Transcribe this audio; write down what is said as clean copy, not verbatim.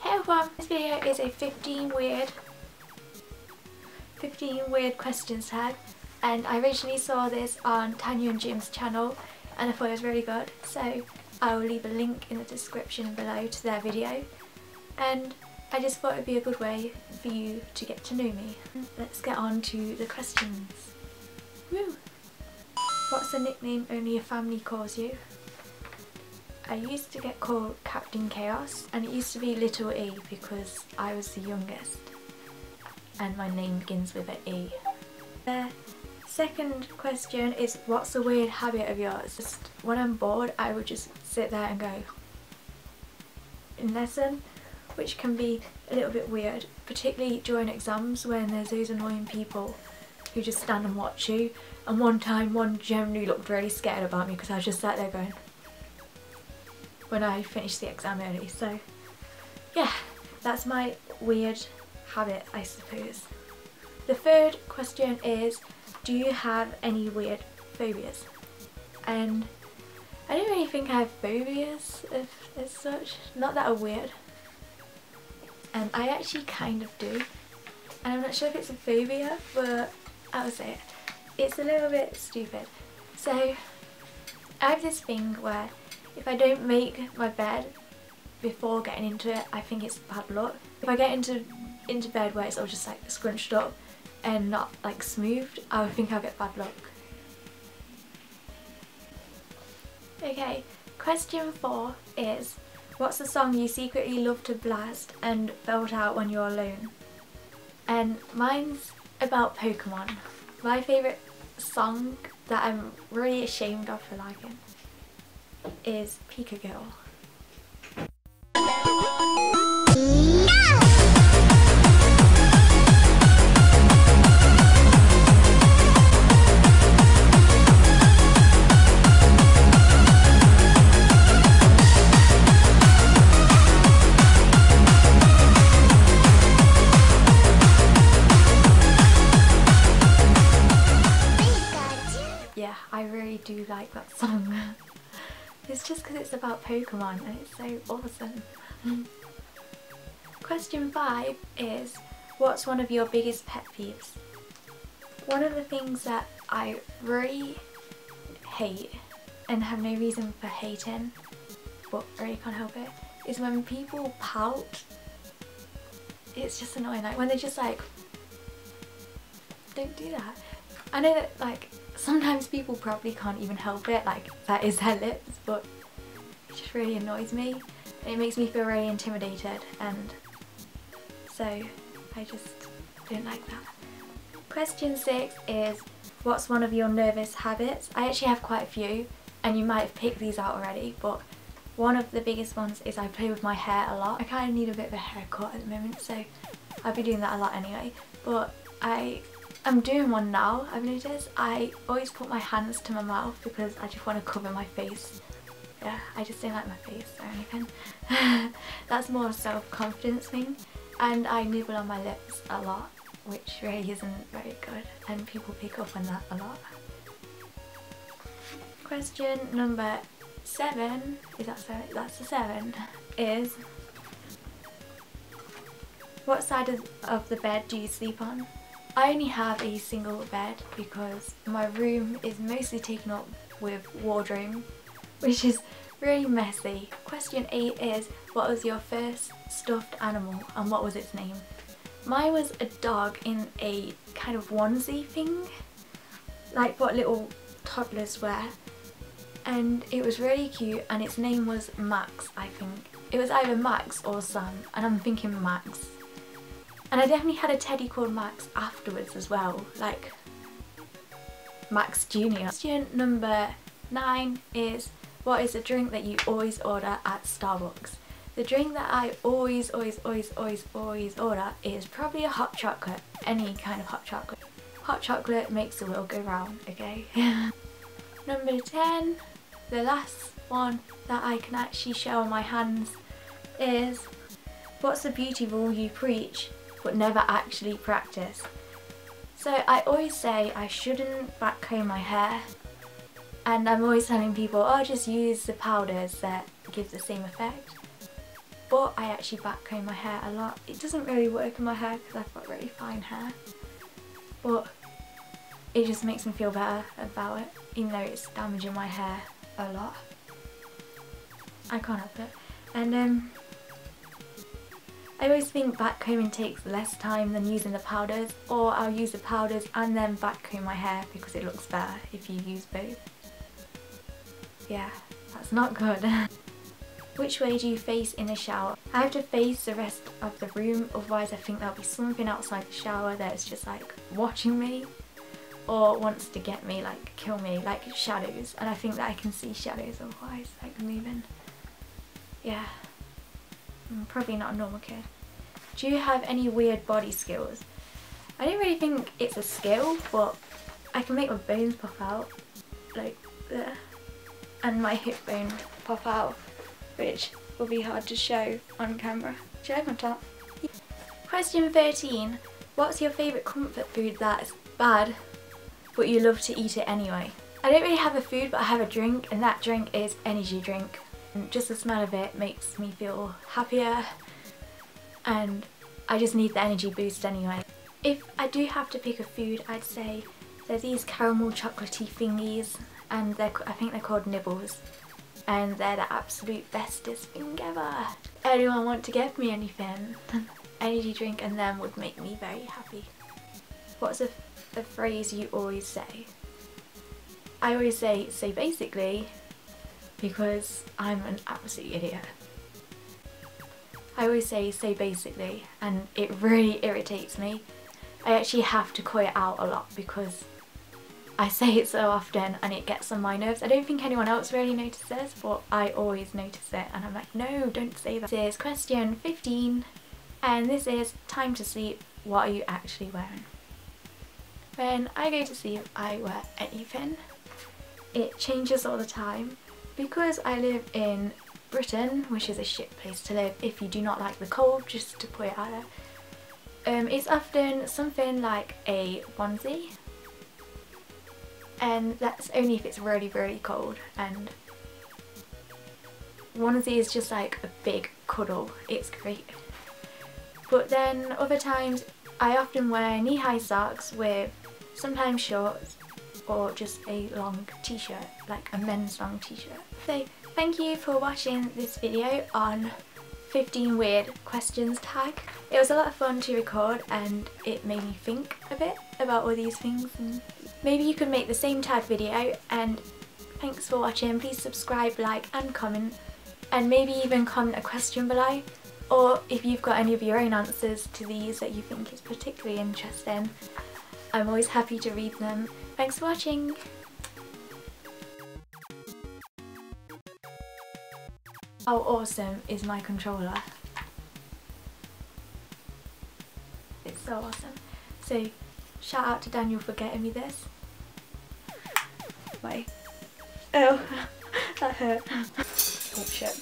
Hey everyone, this video is a 15 weird questions tag, and I originally saw this on Tanya and Jim's channel and I thought it was really good, so I will leave a link in the description below to their video, and I just thought it would be a good way for you to get to know me. Let's get on to the questions. Woo! What's a nickname only your family calls you? I used to get called Captain Chaos, and it used to be Little E because I was the youngest and my name begins with an E. The second question is, what's a weird habit of yours? Just when I'm bored I would just sit there and go in lesson, which can be a little bit weird, particularly during exams when there's those annoying people who just stand and watch you. And one time one generally looked really scared about me because I was just sat there going when I finished the exam early. So yeah, that's my weird habit, I suppose. The third question is, do you have any weird phobias? And I don't really think I have phobias as such, not that are weird. And I actually kind of do, and I'm not sure if it's a phobia, but I'll say it. It's a little bit stupid. So I have this thing where if I don't make my bed before getting into it, I think it's bad luck. If I get into bed where it's all just like scrunched up and not like smoothed, I would think I'll get bad luck. Okay, question 4 is, what's the song you secretly love to blast and belt out when you're alone? And mine's about Pokemon. My favourite song that I'm really ashamed of for liking is Pika Girl. Yeah, I really do like that song. It's just because it's about Pokemon and it's so awesome. Question 5 is, what's one of your biggest pet peeves? One of the things that I really hate and have no reason for hating, but really can't help it, is when people pout. It's just annoying, like when they're just like, don't do that. I know that like sometimes people probably can't even help it, like that is their lips, but it just really annoys me and it makes me feel really intimidated, and so I just don't like that. Question 6 is, what's one of your nervous habits? I actually have quite a few and you might have picked these out already, but one of the biggest ones is I play with my hair a lot. I kind of need a bit of a haircut at the moment, so I'll be doing that a lot anyway, but I'm doing one now, I've noticed. I always put my hands to my mouth because I just want to cover my face. Yeah, I just don't like my face or anything. That's more a self-confidence thing. And I nibble on my lips a lot, which really isn't very good, and people pick up on that a lot. Question number 7, is that 7? That's the 7, is, what side of the bed do you sleep on? I only have a single bed because my room is mostly taken up with wardrobe, which is really messy. Question 8 is, what was your first stuffed animal and what was its name? Mine was a dog in a kind of onesie thing, like what little toddlers wear, and it was really cute and its name was Max, I think. It was either Max or Sam, and I'm thinking Max. And I definitely had a teddy called Max afterwards as well, like Max Jr. Question number 9 is, what is a drink that you always order at Starbucks? The drink that I always order is probably a hot chocolate, any kind of hot chocolate. Hot chocolate makes the world go round, okay? Number 10, the last one that I can actually show on my hands is, what's the beauty rule you preach but never actually practice? So I always say I shouldn't backcomb my hair, and I'm always telling people, oh, just use the powders that give the same effect. but I actually back comb my hair a lot. It doesn't really work in my hair because I've got really fine hair, but it just makes me feel better about it, even though it's damaging my hair a lot. I can't help it. And I always think back combing takes less time than using the powders, or I'll use the powders and then back comb my hair because it looks better if you use both. Yeah, that's not good. Which way do you face in the shower? I have to face the rest of the room, otherwise I think there'll be something outside the shower that's just like watching me or wants to get me, like kill me, like shadows, and I think that I can see shadows otherwise, like moving. Yeah, I'm probably not a normal kid. Do you have any weird body skills? I don't really think it's a skill, but I can make my bones pop out, like there, and my hip bone pop out, which will be hard to show on camera. Should I have my top? Question 13. What's your favourite comfort food that's bad but you love to eat it anyway? I don't really have a food, but I have a drink, and that drink is energy drink. And just the smell of it makes me feel happier, and I just need the energy boost anyway. If I do have to pick a food, I'd say they're these caramel chocolatey thingies, and I think they're called nibbles, and they're the absolute bestest thing ever. Anyone want to give me anything? Energy drink and them would make me very happy. What's a phrase you always say? I always say basically, because I'm an absolute idiot. I always say basically, and it really irritates me. I actually have to call it out a lot because I say it so often and it gets on my nerves. I don't think anyone else really notices, but I always notice it, and I'm like, no, don't say that. This is question 15, and this is time to sleep. What are you actually wearing? When I go to sleep, I wear anything. It changes all the time. Because I live in Britain, which is a shit place to live if you do not like the cold, just to put it out there. It's often something like a onesie, and that's only if it's really, really cold, and onesie is just like a big cuddle. It's great. But then other times I often wear knee-high socks with sometimes shorts, or just a long t-shirt, like a men's long t-shirt. So thank you for watching this video on 15 weird questions tag. It was a lot of fun to record, and it made me think a bit about all these things, and maybe you could make the same tag video. And thanks for watching. Please subscribe, like and comment, and maybe even comment a question below, or if you've got any of your own answers to these that you think is particularly interesting. I'm always happy to read them. Thanks for watching! How awesome is my controller? It's so awesome. So shout out to Daniel for getting me this. Wait. Oh, that hurt. Oh shit.